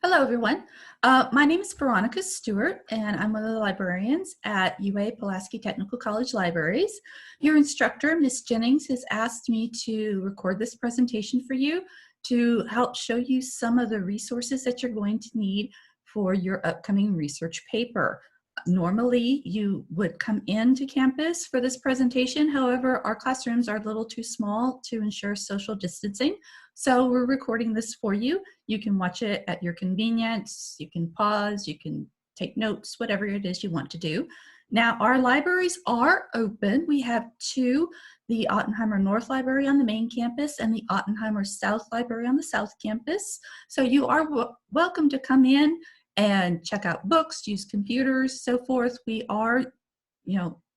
Hello, everyone. My name is Veronica Stewart, and I'm one of the librarians at UA-Pulaski Technical College Libraries. Your instructor, Ms. Jennings, has asked me to record this presentation for you to help show you some of the resources that you're going to need for your upcoming research paper. Normally, you would come into campus for this presentation. However, our classrooms are a little too small to ensure social distancing. So we're recording this for you. You can watch it at your convenience. You can pause, you can take notes, whatever it is you want to do. Now, our libraries are open. We have two, the Ottenheimer North Library on the main campus and the Ottenheimer South Library on the South campus. So you are welcome to come in and check out books, use computers, so forth. We are,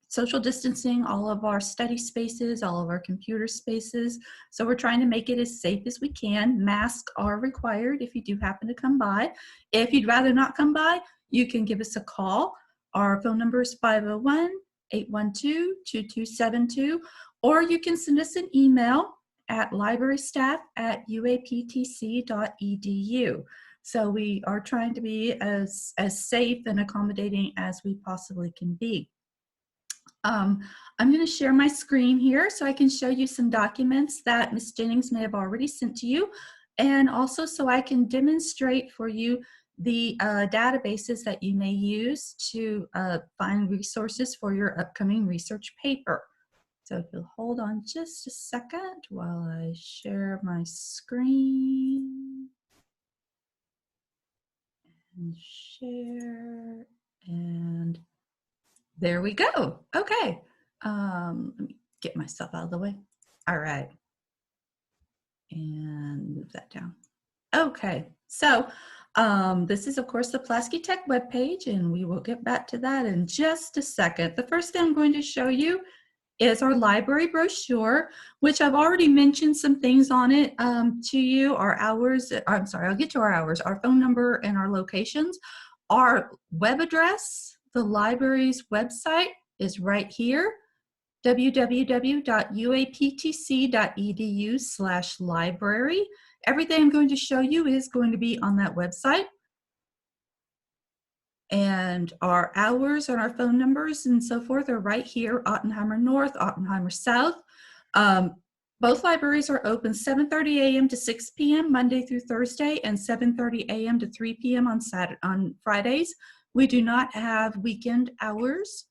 social distancing all of our study spaces, all of our computer spaces. So we're trying to make it as safe as we can. Masks are required if you do happen to come by. If you'd rather not come by, you can give us a call. Our phone number is 501-812-2272, or you can send us an email at librarystaff@uaptc.edu. So we are trying to be as safe and accommodating as we possibly can be. I'm going to share my screen here so I can show you some documents that Ms. Jennings may have already sent to you, and also so I can demonstrate for you the databases that you may use to find resources for your upcoming research paper. So if you'll hold on just a second while I share my screen. And share, and there we go. Okay, let me get myself out of the way. All right, and move that down. Okay, so this is, of course, the Pulaski Tech webpage, and we will get back to that in just a second. The first thing I'm going to show you is our library brochure, which I've already mentioned some things on it to you. Our hours, I'm sorry, I'll get to our hours, our phone number and our locations. Our web address, the library's website, is right here, www.uaptc.edu/library. Everything I'm going to show you is going to be on that website. And our hours and our phone numbers and so forth are right here, Ottenheimer North, Ottenheimer South. Both libraries are open 7:30 a.m. to 6 p.m. Monday through Thursday, and 7:30 a.m. to 3 p.m. on Fridays. We do not have weekend hours.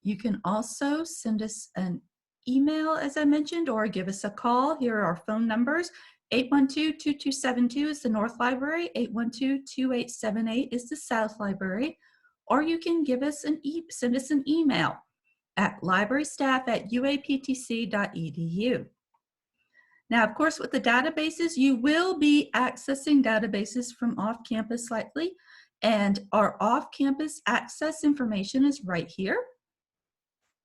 You can also send us an email, as I mentioned, or give us a call. Here are our phone numbers. 812-2272 is the North Library. 812-2878 is the South Library. Or you can give us send us an email at librarystaff@uaptc.edu. Now, of course, with the databases, you will be accessing databases from off-campus likely, and our off-campus access information is right here.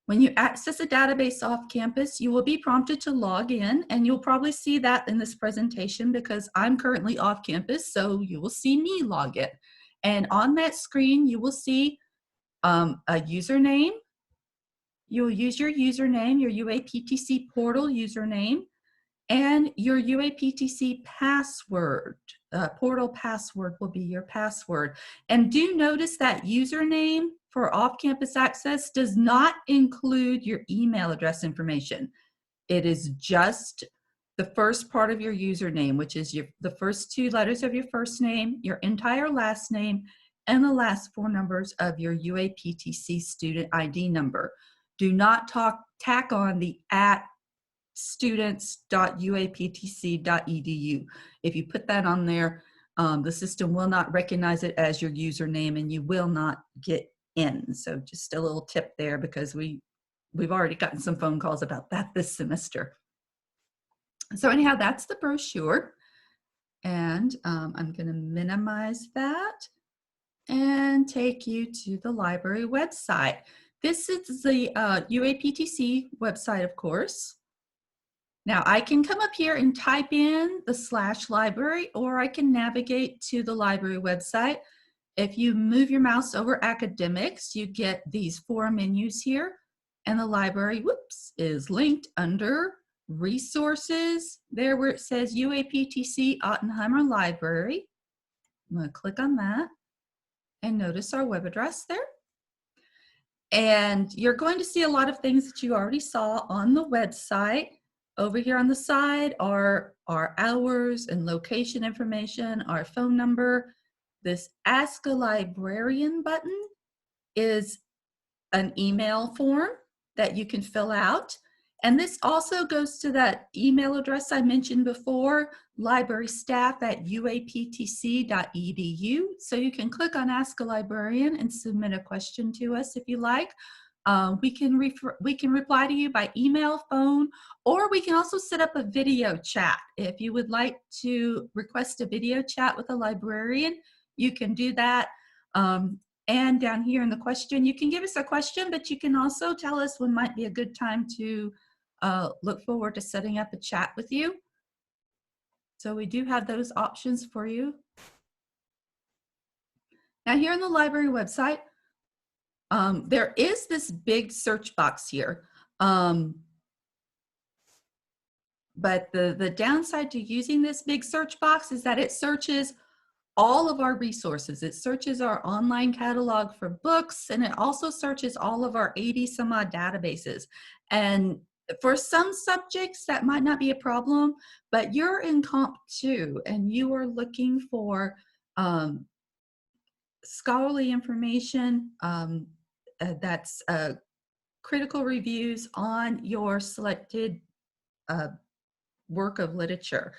When you access a database off campus, you will be prompted to log in, and you'll probably see that in this presentation because I'm currently off campus, so you will see me log in. And on that screen, you will see a username. You'll use your username, your UA-PTC portal username, and your UA-PTC password. Portal password will be your password. And do notice that username for off-campus access does not include your email address information. It is just the first part of your username, which is the first two letters of your first name, your entire last name, and the last four numbers of your UA-PTC student ID number. Do not tack on the @students.uaptc.edu. If you put that on there, the system will not recognize it as your username, and you will not get in. So just a little tip there, because we've already gotten some phone calls about that this semester. So anyhow, that's the brochure, and I'm going to minimize that and take you to the library website. This is the UA-PTC website, of course. Now I can come up here and type in the /library, or I can navigate to the library website. If you move your mouse over academics, you get these four menus here, and the library, is linked under resources, there where it says UA-PTC Ottenheimer Library. I'm going to click on that and notice our web address there. And you're going to see a lot of things that you already saw on the website. Over here on the side are our hours and location information, our phone number. This Ask a Librarian button is an email form that you can fill out. And this also goes to that email address I mentioned before, librarystaff@uaptc.edu. So you can click on Ask a Librarian and submit a question to us if you like. We can reply to you by email, phone, or we can also set up a video chat. If you would like to request a video chat with a librarian, you can do that. And down here in the question, you can give us a question, but you can also tell us when might be a good time to look forward to setting up a chat with you. So we do have those options for you. Now here on the library website, there is this big search box here. But the downside to using this big search box is that it searches all of our resources. It searches our online catalog for books, and it also searches all of our 80 some odd databases. And for some subjects, that might not be a problem, but you're in Comp 2 and you are looking for scholarly information that's critical reviews on your selected work of literature.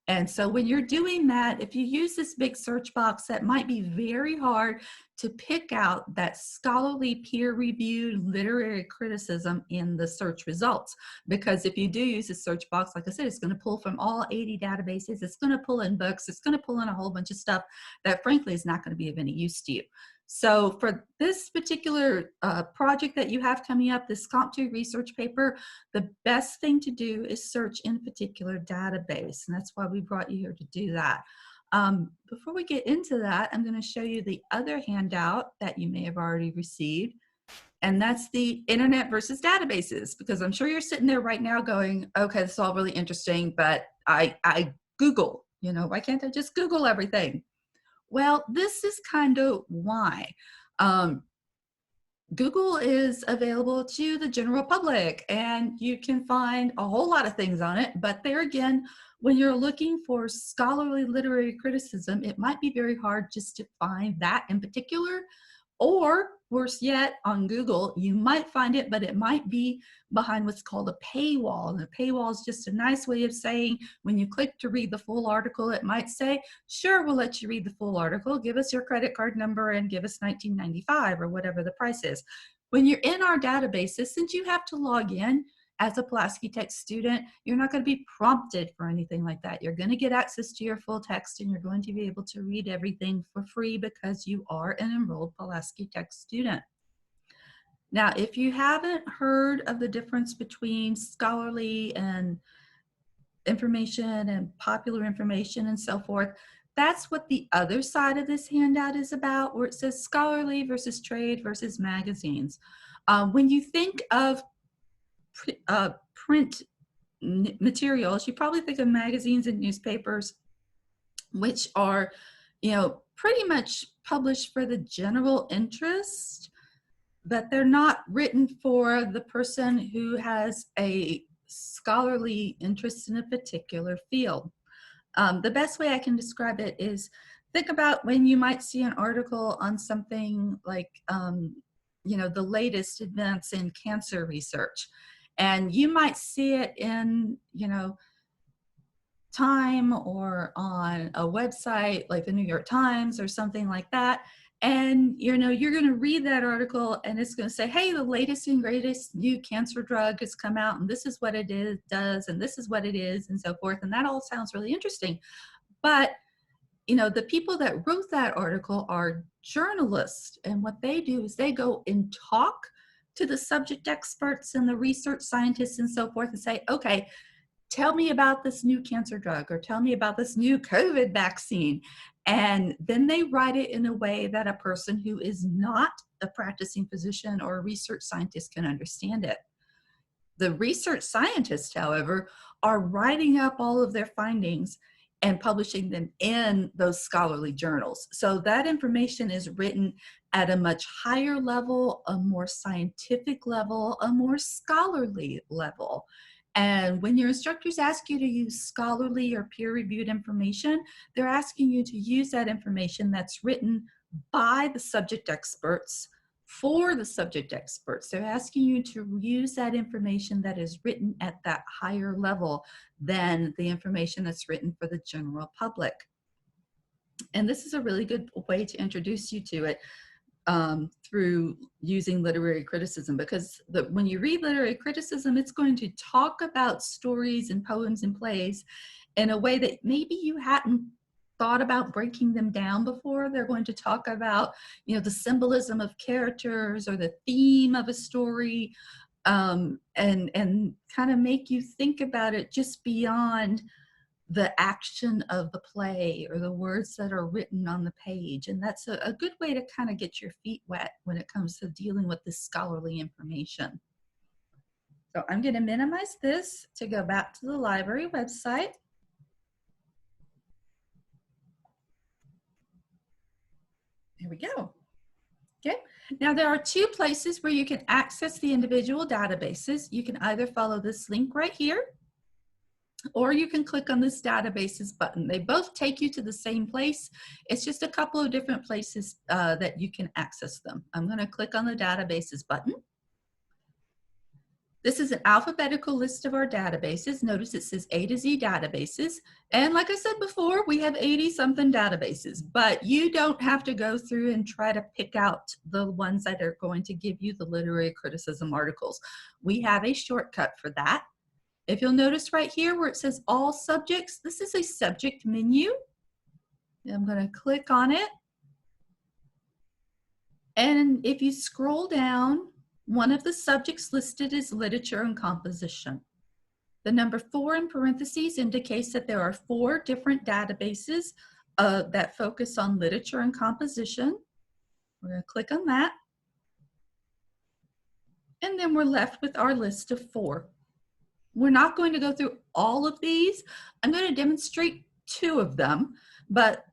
And so when you're doing that, if you use this big search box, that might be very hard to pick out that scholarly peer-reviewed literary criticism in the search results. Because if you do use a search box, like I said, it's going to pull from all 80 databases. It's going to pull in books. It's going to pull in a whole bunch of stuff that frankly is not going to be of any use to you. So for this particular project that you have coming up, this Comp 2 research paper, the best thing to do is search in a particular database. And that's why we brought you here to do that. Before we get into that, I'm going to show you the other handout that you may have already received. And that's the internet versus databases, because I'm sure you're sitting there right now going, okay, this is all really interesting, but I Google, you know, why can't I just Google everything? Well, this is kind of why. Google is available to the general public, and you can find a whole lot of things on it. But there again, when you're looking for scholarly literary criticism, it might be very hard just to find that in particular. Or worse yet, on Google, you might find it, but it might be behind what's called a paywall. And a paywall is just a nice way of saying when you click to read the full article, it might say, sure, we'll let you read the full article. Give us your credit card number and give us $19.95 or whatever the price is. When you're in our databases, since you have to log in, as a Pulaski Tech student, you're not going to be prompted for anything like that. You're going to get access to your full text, and you're going to be able to read everything for free because you are an enrolled Pulaski Tech student. Now, if you haven't heard of the difference between scholarly and information and popular information and so forth, that's what the other side of this handout is about, where it says scholarly versus trade versus magazines. When you think of print materials, you probably think of magazines and newspapers, which are, you know, pretty much published for the general interest, but they're not written for the person who has a scholarly interest in a particular field. The best way I can describe it is, think about when you might see an article on something like, you know, the latest advance in cancer research. And you might see it in, you know, Time or on a website like the New York Times or something like that. And, you know, you're going to read that article and it's going to say, hey, the latest and greatest new cancer drug has come out and this is what it is, does, and this is what it is, and so forth. And that all sounds really interesting. But, you know, the people that wrote that article are journalists. And what they do is they go and talk to the subject experts and the research scientists and so forth and say, okay, tell me about this new cancer drug, or tell me about this new COVID vaccine. And then they write it in a way that a person who is not a practicing physician or a research scientist can understand it. The research scientists, however, are writing up all of their findings and publishing them in those scholarly journals. So that information is written at a much higher level, a more scientific level, a more scholarly level. And when your instructors ask you to use scholarly or peer-reviewed information, they're asking you to use that information that's written by the subject experts for the subject experts. They're asking you to use that information that is written at that higher level than the information that's written for the general public. And this is a really good way to introduce you to it through using literary criticism, because when you read literary criticism, it's going to talk about stories and poems and plays in a way that maybe you hadn't thought about breaking them down before. They're going to talk about, you know, the symbolism of characters or the theme of a story, and kind of make you think about it just beyond the action of the play or the words that are written on the page. And that's a good way to kind of get your feet wet when it comes to dealing with this scholarly information. So I'm going to minimize this to go back to the library website. There we go. Okay, now there are two places where you can access the individual databases. You can either follow this link right here, or you can click on this databases button. They both take you to the same place. It's just a couple of different places that you can access them. I'm going to click on the databases button. This is an alphabetical list of our databases. Notice it says A to Z databases. And like I said before, we have 80-something databases, but you don't have to go through and try to pick out the ones that are going to give you the literary criticism articles. We have a shortcut for that. If you'll notice right here where it says all subjects, this is a subject menu. I'm going to click on it. And if you scroll down, one of the subjects listed is literature and composition. The number 4 in parentheses indicates that there are 4 different databases that focus on literature and composition. We're going to click on that. And then we're left with our list of 4. We're not going to go through all of these. I'm going to demonstrate 2 of them, but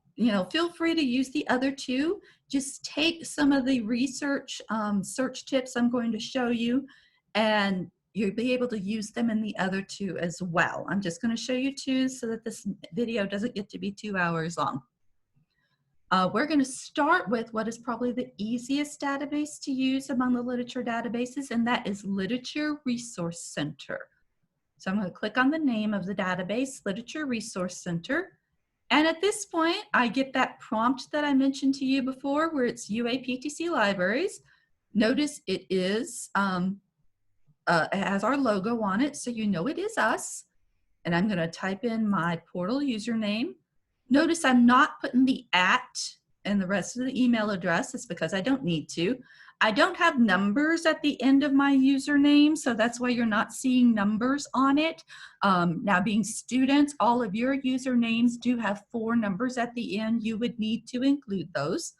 feel free to use the other 2. Just take some of the research search tips I'm going to show you, and you'll be able to use them in the other 2 as well. I'm just going to show you 2 so that this video doesn't get to be 2 hours long. We're going to start with what is probably the easiest database to use among the literature databases, and that is Literature Resource Center. So I'm going to click on the name of the database, Literature Resource Center. And at this point, I get that prompt that I mentioned to you before where it's UA-PTC Libraries. Notice it is, it has our logo on it, so you know it is us. And I'm going to type in my portal username. Notice I'm not putting the @ and the rest of the email address. It's because I don't need to. I don't have numbers at the end of my username, so that's why you're not seeing numbers on it. Now, being students, all of your usernames do have 4 numbers at the end. You would need to include those.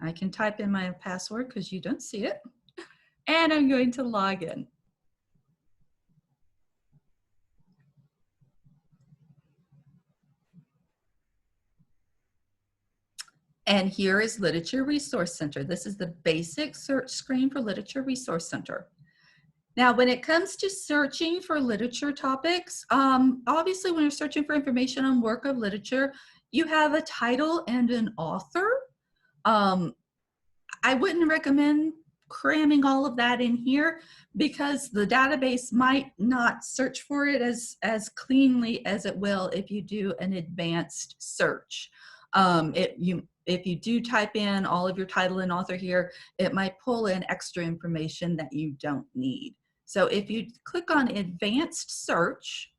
I can type in my password because you don't see it. And I'm going to log in. And here is Literature Resource Center. This is the basic search screen for Literature Resource Center. Now, when it comes to searching for literature topics, obviously when you're searching for information on work of literature, you have a title and an author. I wouldn't recommend cramming all of that in here because the database might not search for it as cleanly as it will if you do an advanced search. If you do type in all of your title and author here, it might pull in extra information that you don't need. So if you click on advanced search,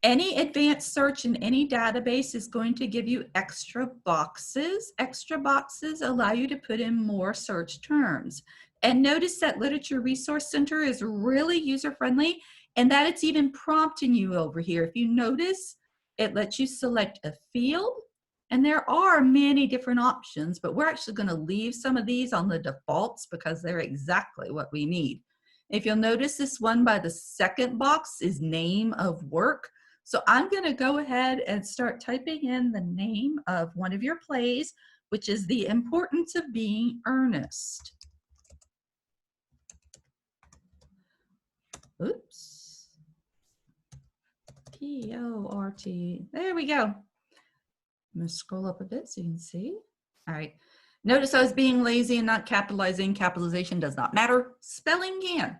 any advanced search in any database is going to give you extra boxes. Extra boxes allow you to put in more search terms. And notice that Literature Resource Center is really user-friendly and that it's even prompting you over here. If you notice, it lets you select a field, and there are many different options, but we're actually going to leave some of these on the defaults because they're exactly what we need. If you'll notice, this one by the second box is name of work. So I'm going to go ahead and start typing in the name of one of your plays, which is The Importance of Being Earnest. Oops. P-O-R-T. There we go. I'm going to scroll up a bit so you can see. All right. Notice I was being lazy and not capitalizing. Capitalization does not matter. Spelling can.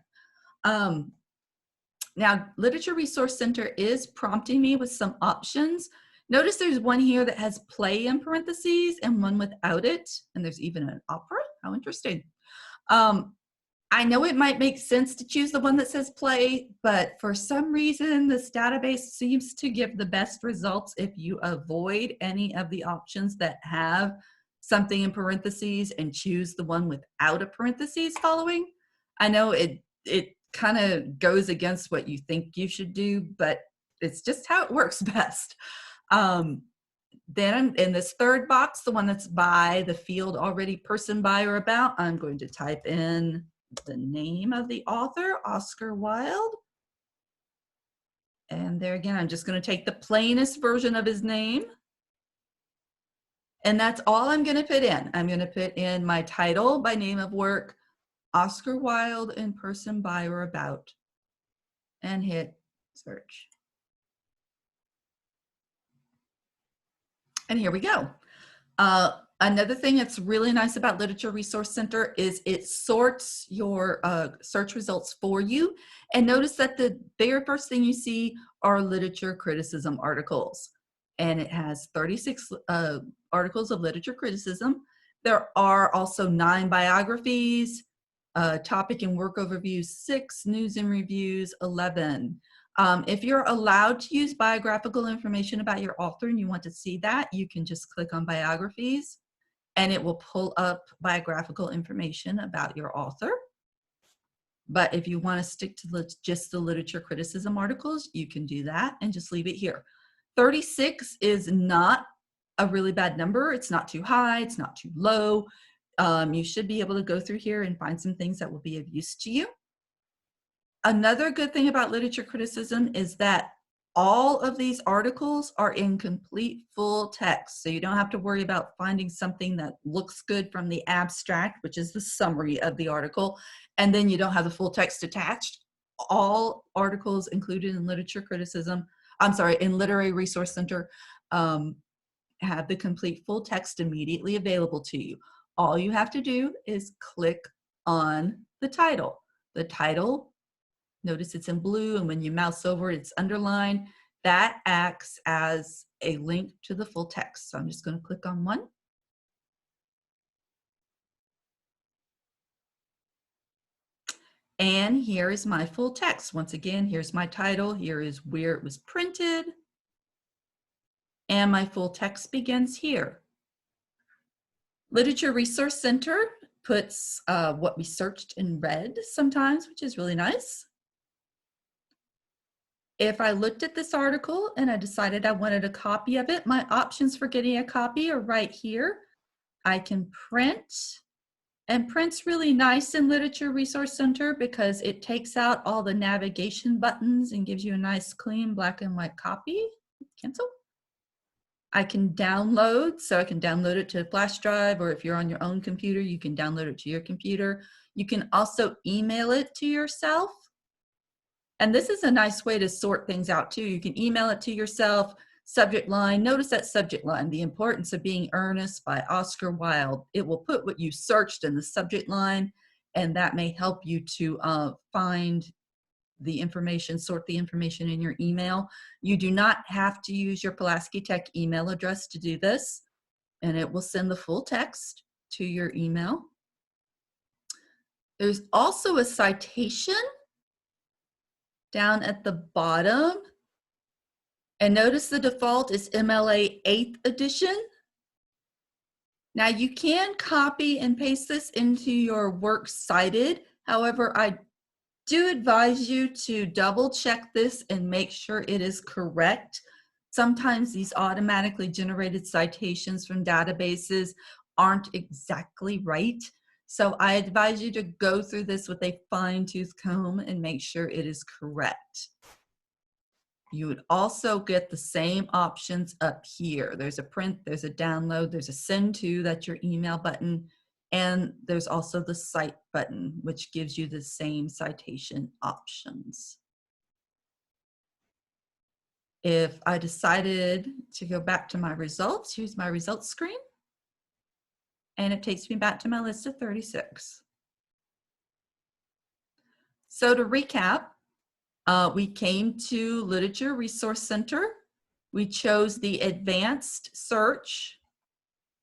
Now, Literature Resource Center is prompting me with some options. Notice there's one here that has play in parentheses and one without it. And there's even an opera. How interesting. I know it might make sense to choose the one that says play, but for some reason, this database seems to give the best results if you avoid any of the options that have something in parentheses and choose the one without a parentheses following. I know it kind of goes against what you think you should do, but it's just how it works best. Then in this third box, the one that's by the field already person by or about, I'm going to type in the name of the author, Oscar Wilde. And there again, I'm just going to take the plainest version of his name. And that's all I'm going to put in. I'm going to put in my title by name of work, Oscar Wilde and person by or about, and hit search. And here we go. Another thing that's really nice about Literature Resource Center is it sorts your search results for you. And notice that the very first thing you see are literature criticism articles. And it has 36 articles of literature criticism. There are also 9 biographies, topic and work overviews 6, news and reviews 11. If you're allowed to use biographical information about your author and you want to see that, you can just click on biographies and it will pull up biographical information about your author. But if you want to stick to just the literature criticism articles, you can do that and just leave it here. 36 is not a really bad number. It's not too high. It's not too low. You should be able to go through here and find some things that will be of use to you. Another good thing about literature criticism is that all of these articles are in complete full text. So you don't have to worry about finding something that looks good from the abstract, which is the summary of the article, and then you don't have the full text attached. All articles included in literature criticism, in Literary Resource Center, have the complete full text immediately available to you. All you have to do is click on the title. The title, notice it's in blue, and when you mouse over it, it's underlined. That acts as a link to the full text. So I'm just going to click on one. And here is my full text. Once again, here's my title. Here is where it was printed. And my full text begins here. Literature Resource Center puts what we searched in red sometimes, which is really nice. If I looked at this article and I decided I wanted a copy of it, my options for getting a copy are right here. I can print, and print's really nice in Literature Resource Center because it takes out all the navigation buttons and gives you a nice clean black and white copy. Cancel. I can download, so I can download it to a flash drive, or if you're on your own computer, you can download it to your computer. You can also email it to yourself. And this is a nice way to sort things out too. You can email it to yourself. Subject line, notice that subject line, The Importance of Being Earnest by Oscar Wilde. It will put what you searched in the subject line, and that may help you to find the information, sort the information in your email. You do not have to use your Pulaski Tech email address to do this, and it will send the full text to your email. There's also a citation down at the bottom. And notice the default is MLA 8th edition. Now you can copy and paste this into your works cited. However, I do advise you to double check this and make sure it is correct. Sometimes these automatically generated citations from databases aren't exactly right. So I advise you to go through this with a fine-tooth comb and make sure it is correct. You would also get the same options up here. There's a print, there's a download, there's a send to, that's your email button, and there's also the cite button, which gives you the same citation options. If I decided to go back to my results, here's my results screen, and it takes me back to my list of 36. So to recap, we came to Literature Resource Center. We chose the advanced search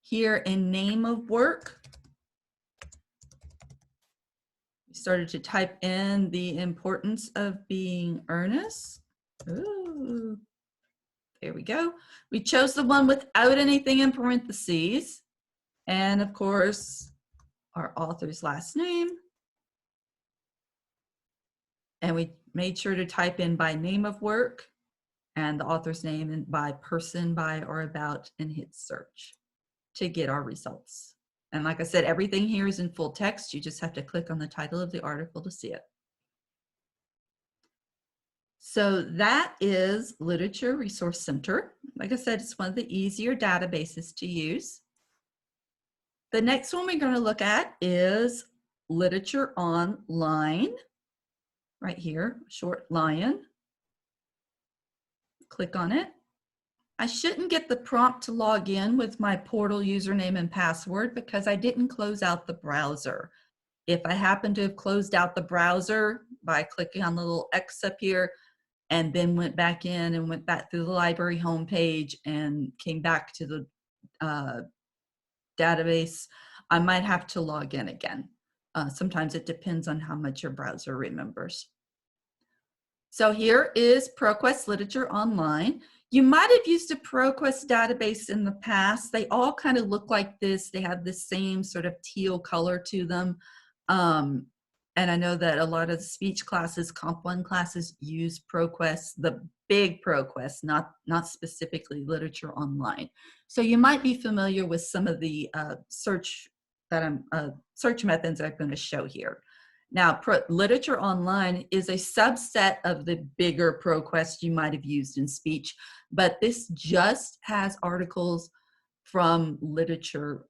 here in name of work. We started to type in the importance of being earnest. Ooh, there we go. We chose the one without anything in parentheses. And of course, our author's last name. And we made sure to type in by name of work and the author's name and by person, by, or about, and hit search to get our results. And like I said, everything here is in full text. You just have to click on the title of the article to see it. So that is Literature Resource Center. Like I said, it's one of the easier databases to use. The next one we're going to look at is Literature Online. Right here, short lion. Click on it. I shouldn't get the prompt to log in with my portal username and password because I didn't close out the browser. If I happen to have closed out the browser by clicking on the little X up here and then went back in and went back through the library homepage and came back to the database, I might have to log in again. Sometimes it depends on how much your browser remembers. So here is ProQuest Literature Online. You might have used a ProQuest database in the past. They all kind of look like this. They have the same sort of teal color to them. And I know that a lot of the speech classes, Comp 1 classes, use ProQuest, the big ProQuest, not specifically Literature Online. So you might be familiar with some of the search methods I'm going to show here. Now, Literature Online is a subset of the bigger ProQuest you might have used in speech, but this just has articles from literature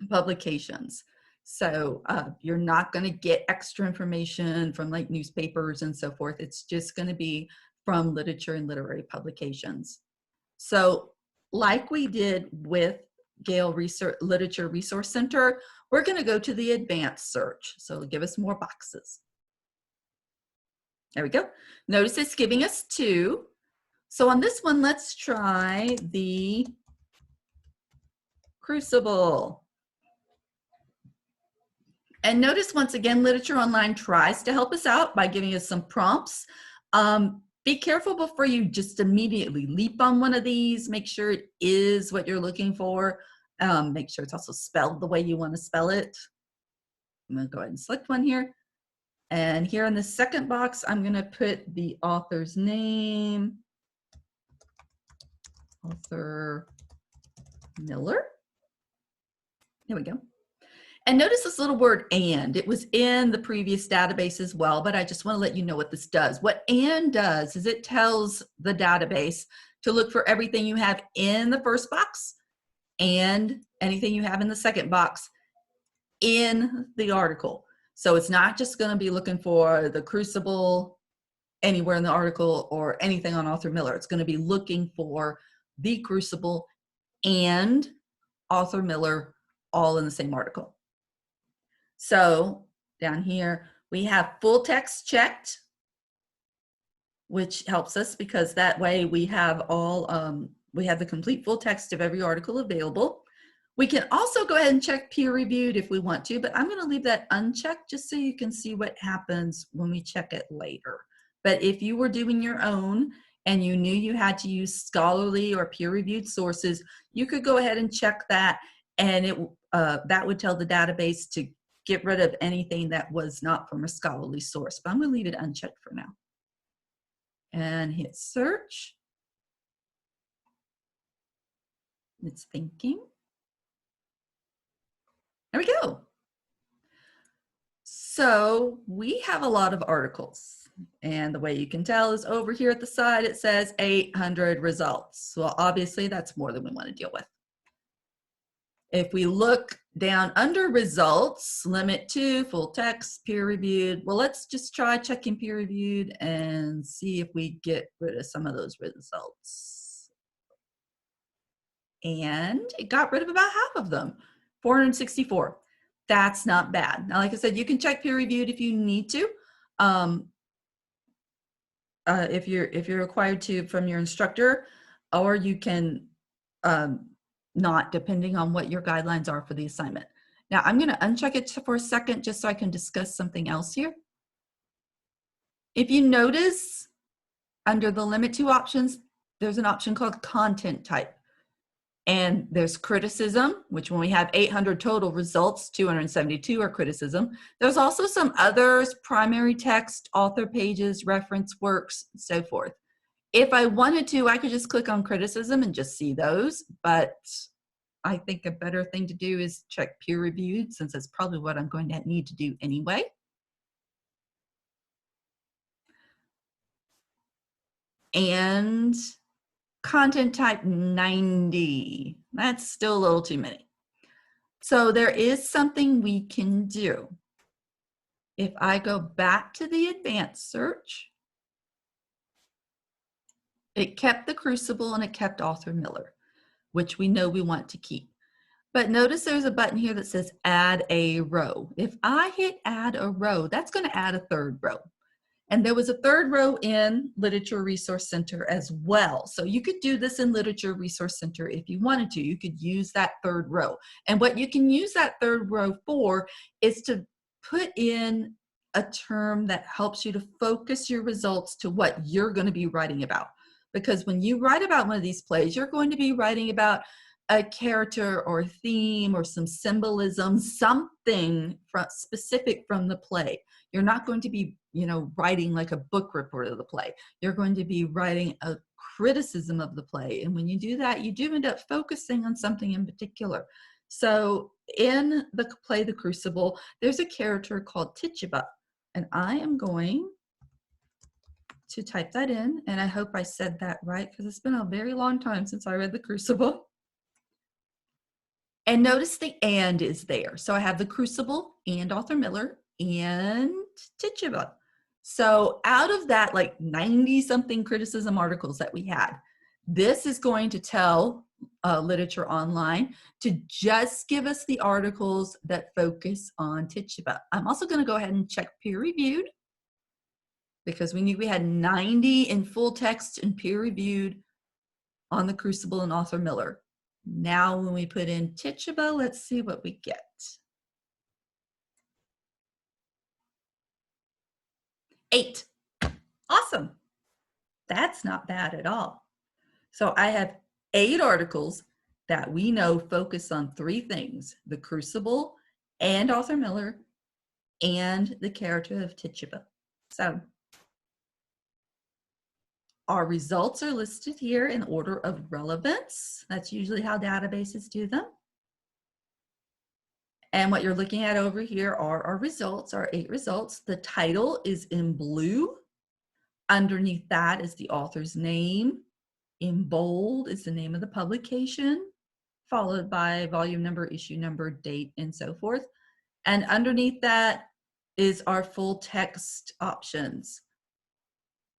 publications. So you're not going to get extra information from like newspapers and so forth. It's just going to be from literature and literary publications. So like we did with Gale Literature Resource Center, we're going to go to the advanced search. So it'll give us more boxes. There we go. Notice it's giving us 2. So on this one, let's try the Crucible. And notice once again, Literature Online tries to help us out by giving us some prompts. Be careful before you just immediately leap on one of these. Make sure it is what you're looking for. Make sure it's also spelled the way you want to spell it. I'm going to go ahead and select one here. And here in the second box, I'm going to put the author's name, Author Miller. There we go. And notice this little word and. It was in the previous database as well, but I just want to let you know what this does. What and does is it tells the database to look for everything you have in the first box and anything you have in the second box in the article. So it's not just going to be looking for the Crucible anywhere in the article or anything on Author Miller. It's going to be looking for the Crucible and Author Miller all in the same article. So down here, we have full text checked, which helps us because that way we have all, we have the complete full text of every article available. We can also go ahead and check peer reviewed if we want to, but I'm going to leave that unchecked just so you can see what happens when we check it later. But if you were doing your own and you knew you had to use scholarly or peer reviewed sources, you could go ahead and check that, and that would tell the database to get rid of anything that was not from a scholarly source. But I'm going to leave it unchecked for now. And hit search. It's thinking. There we go. So we have a lot of articles. And the way you can tell is over here at the side, it says 800 results. Well, obviously that's more than we want to deal with. If we look down under results, limit to, full text, peer reviewed. Well, let's just try checking peer reviewed and see if we get rid of some of those results. And it got rid of about half of them, 464. That's not bad. Now, like I said, you can check peer reviewed if you need to. If you're required to from your instructor, or you can not, depending on what your guidelines are for the assignment. Now I'm going to uncheck it for a second just so I can discuss something else here. If you notice under the limit to options, there's an option called content type. And there's criticism, which when we have 800 total results, 272 are criticism. There's also some others, primary text, author pages, reference works, and so forth. If I wanted to, I could just click on criticism and just see those, but I think a better thing to do is check peer reviewed, since that's probably what I'm going to need to do anyway. And content type 90, that's still a little too many. So there is something we can do. If I go back to the advanced search, it kept the Crucible and it kept Author Miller, which we know we want to keep. But notice there's a button here that says add a row. If I hit add a row, that's going to add a third row. And there was a third row in Literature Resource Center as well. So you could do this in Literature Resource Center if you wanted to. You could use that third row. And what you can use that third row for is to put in a term that helps you to focus your results to what you're going to be writing about. Because when you write about one of these plays, you're going to be writing about a character or theme or some symbolism, something specific from the play. You're not going to be, writing like a book report of the play. You're going to be writing a criticism of the play. And when you do that, you do end up focusing on something in particular. So in the play, The Crucible, there's a character called Tituba. And I am going to type that in. And I hope I said that right, because it's been a very long time since I read The Crucible. And notice the and is there. So I have The Crucible and Author Miller and Tituba. So out of that, like 90-something criticism articles that we had, this is going to tell Literature Online to just give us the articles that focus on Tituba. I'm also going to go ahead and check peer-reviewed, because we knew we had 90 in full text and peer-reviewed on The Crucible and Author Miller. Now when we put in Tituba, let's see what we get. 8. Awesome. That's not bad at all. So I have 8 articles that we know focus on 3 things: The Crucible and Author Miller and the character of Tituba. So our results are listed here in order of relevance. That's usually how databases do them. And what you're looking at over here are our results, our 8 results. The title is in blue. Underneath that is the author's name. In bold is the name of the publication, followed by volume number, issue number, date, and so forth. And underneath that is our full text options.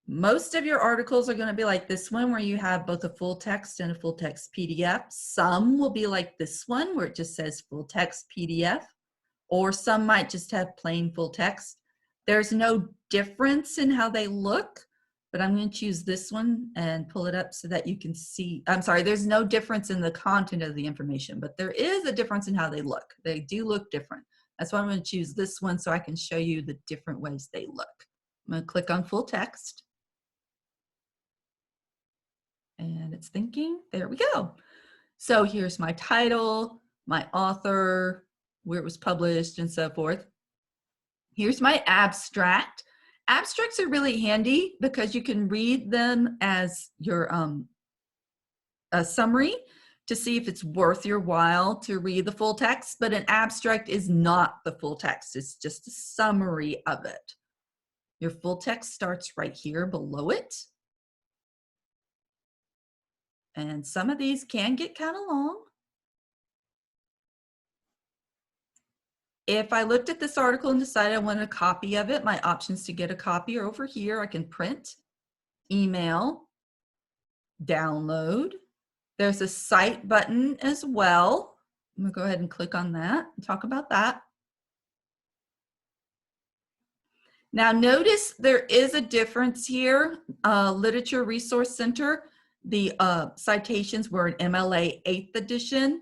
Most of your articles are going to be like this one, where you have both a full text and a full text PDF. Some will be like this one, where it just says full text PDF, or some might just have plain full text. There's no difference in how they look, but I'm going to choose this one and pull it up so that you can see. I'm sorry, there's no difference in the content of the information, but there is a difference in how they look. They do look different. That's why I'm going to choose this one, so I can show you the different ways they look. I'm going to click on full text. And it's thinking. There we go. So here's my title, my author, where it was published, and so forth. Here's my abstract. Abstracts are really handy because you can read them as your a summary. to see if it's worth your while to read the full text, but an abstract is not the full text. It's just a summary of it. Your full text starts right here below it. And some of these can get kind of long. If I looked at this article and decided I wanted a copy of it, my options to get a copy are over here. I can print, email, download. There's a cite button as well. I'm gonna go ahead and click on that and talk about that. Now notice there is a difference here. Literature Resource Center, the citations were an MLA 8th edition.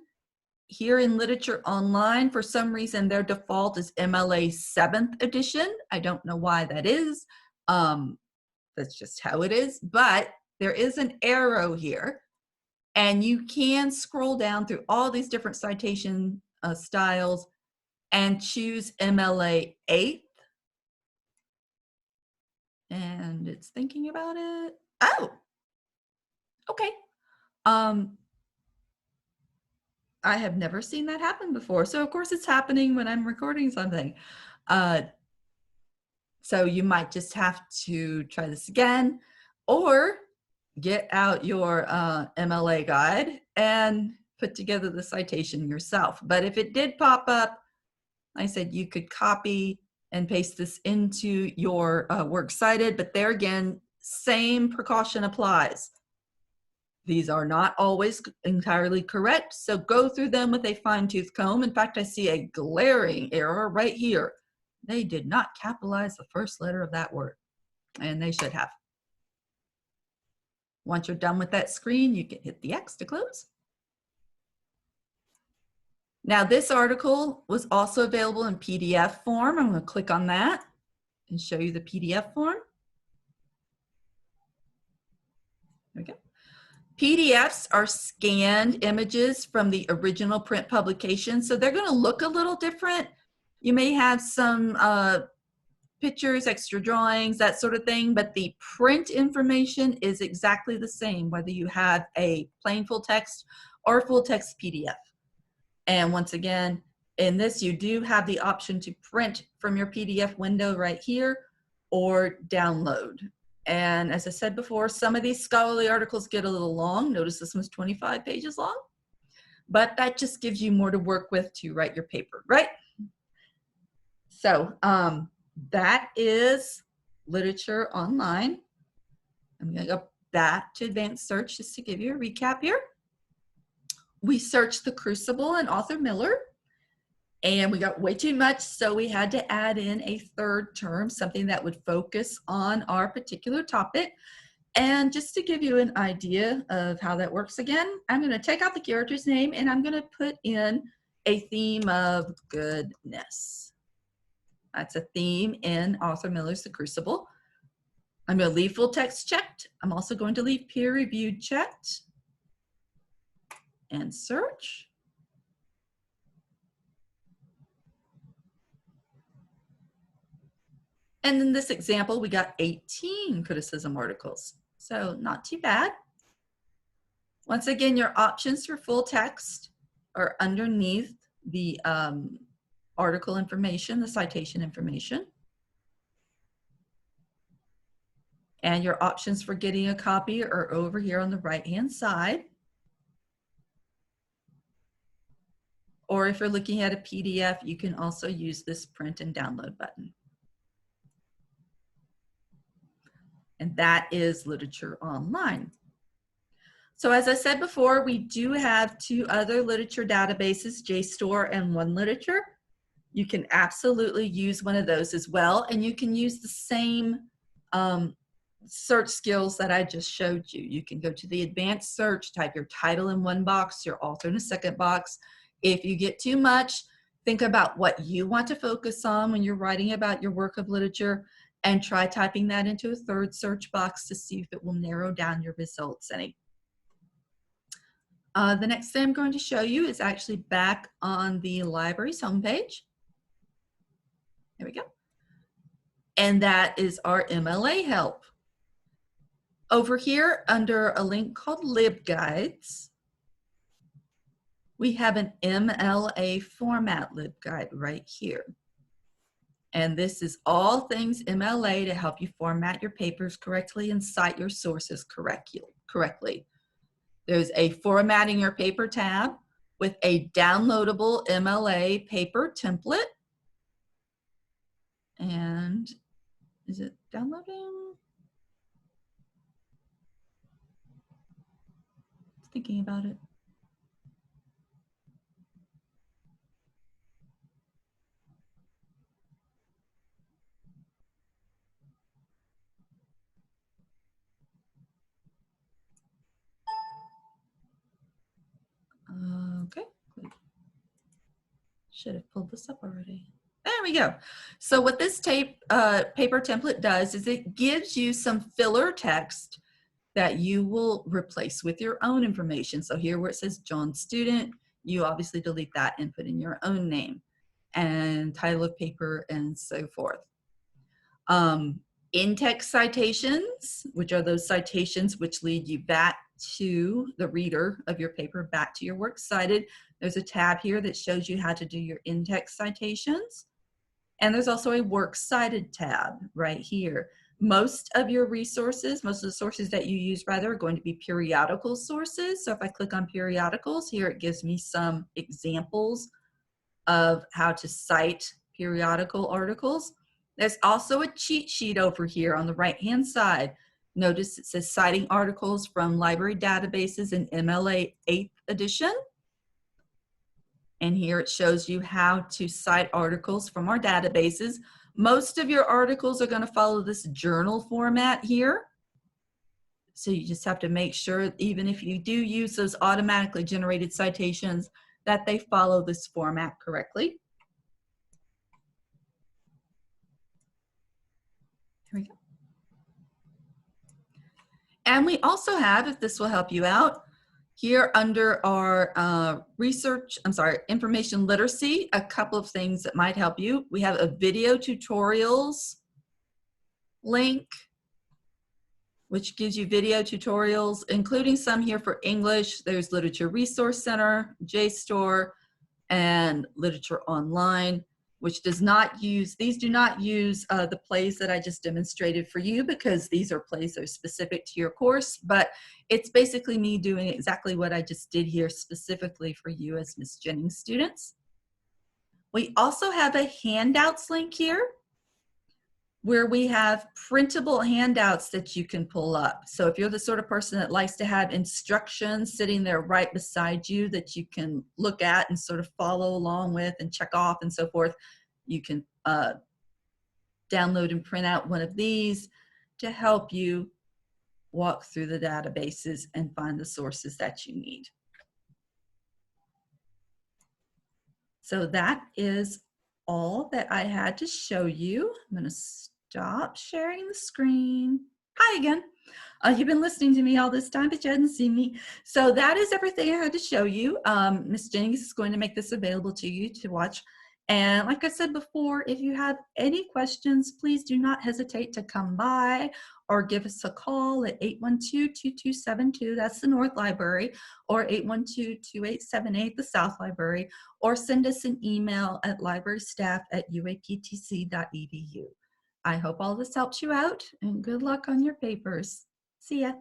Here in Literature Online, for some reason, their default is MLA 7th edition. I don't know why that is. That's just how it is, but there is an arrow here, and you can scroll down through all these different citation styles and choose MLA 8th. And it's thinking about it. Oh, okay. I have never seen that happen before. So of course it's happening when I'm recording something. So you might just have to try this again, or get out your MLA guide and put together the citation yourself. But if it did pop up, I said you could copy and paste this into your works cited, but there again, same precaution applies. These are not always entirely correct, so go through them with a fine-tooth comb. In fact, I see a glaring error right here. They did not capitalize the first letter of that word, and they should have. Once you're done with that screen, you can hit the X to close. Now, this article was also available in PDF form. I'm going to click on that and show you the PDF form. There we go. PDFs are scanned images from the original print publication, so they're going to look a little different. You may have some pictures, extra drawings, that sort of thing, but the print information is exactly the same, whether you have a plain full text or full text PDF. And once again, in this, you do have the option to print from your PDF window right here or download. And as I said before, some of these scholarly articles get a little long. Notice this one's 25 pages long, but that just gives you more to work with to write your paper, right? So that is Literature Online. I'm gonna go back to advanced search just to give you a recap here. We searched the Crucible and Arthur Miller, and we got way too much, so we had to add in a third term, something that would focus on our particular topic. And just to give you an idea of how that works again, I'm going to take out the character's name and I'm going to put in a theme of goodness. That's a theme in Arthur Miller's The Crucible. I'm going to leave full text checked. I'm also going to leave peer reviewed checked. And search. And in this example, we got 18 criticism articles. So not too bad. Once again, your options for full text are underneath the article information, the citation information. And your options for getting a copy are over here on the right-hand side. Or if you're looking at a PDF, you can also use this print and download button. And that is Literature Online. So as I said before, we do have two other literature databases, JSTOR and OneLiterature. You can absolutely use one of those as well, and you can use the same search skills that I just showed you. You can go to the advanced search, type your title in one box, your author in a second box. If you get too much, think about what you want to focus on when you're writing about your work of literature, and try typing that into a third search box to see if it will narrow down your results any. The next thing I'm going to show you is actually back on the library's homepage. There we go. And that is our MLA help. Over here under a link called LibGuides, We have an MLA format LibGuide right here. And this is all things MLA to help you format your papers correctly and cite your sources correctly. There's a Formatting Your Paper tab with a downloadable MLA paper template. And is it downloading? Thinking about it. Okay. Should have pulled this up already. There we go. So what this paper template does is it gives you some filler text that you will replace with your own information. So here where it says John Student, you obviously delete that and put in your own name and title of paper and so forth. In-text citations, which are those citations which lead you back to the reader of your paper, back to your works cited. There's a tab here that shows you how to do your in-text citations. And there's also a works cited tab right here. Most of your resources, most of the sources that you use rather, are going to be periodical sources. So if I click on periodicals, here it gives me some examples of how to cite periodical articles. There's also a cheat sheet over here on the right-hand side. Notice it says citing articles from library databases in MLA 8th edition. And here it shows you how to cite articles from our databases. Most of your articles are going to follow this journal format here. So you just have to make sure, even if you do use those automatically generated citations, that they follow this format correctly. Here we go. And we also have, if this will help you out, here under our information literacy, a couple of things that might help you. We have a video tutorials link, which gives you video tutorials, including some here for English. There's Literature Resource Center, JSTOR, and Literature Online, which does not use, these do not use the plays that I just demonstrated for you, because these are plays that are specific to your course, but it's basically me doing exactly what I just did here specifically for you as Ms. Jennings students. We also have a handouts link here where we have printable handouts that you can pull up. So if you're the sort of person that likes to have instructions sitting there right beside you that you can look at and sort of follow along with and check off and so forth, you can download and print out one of these to help you walk through the databases and find the sources that you need. So that is all that I had to show you. I'm going to stop sharing the screen. Hi again. You've been listening to me all this time, but you hadn't seen me. So that is everything I had to show you. Ms. Jennings is going to make this available to you to watch. And like I said before, if you have any questions, please do not hesitate to come by or give us a call at 812-2272, that's the North Library, or 812-2878, the South Library, or send us an email at librarystaff@uaptc.edu. I hope all this helps you out, and good luck on your papers. See ya.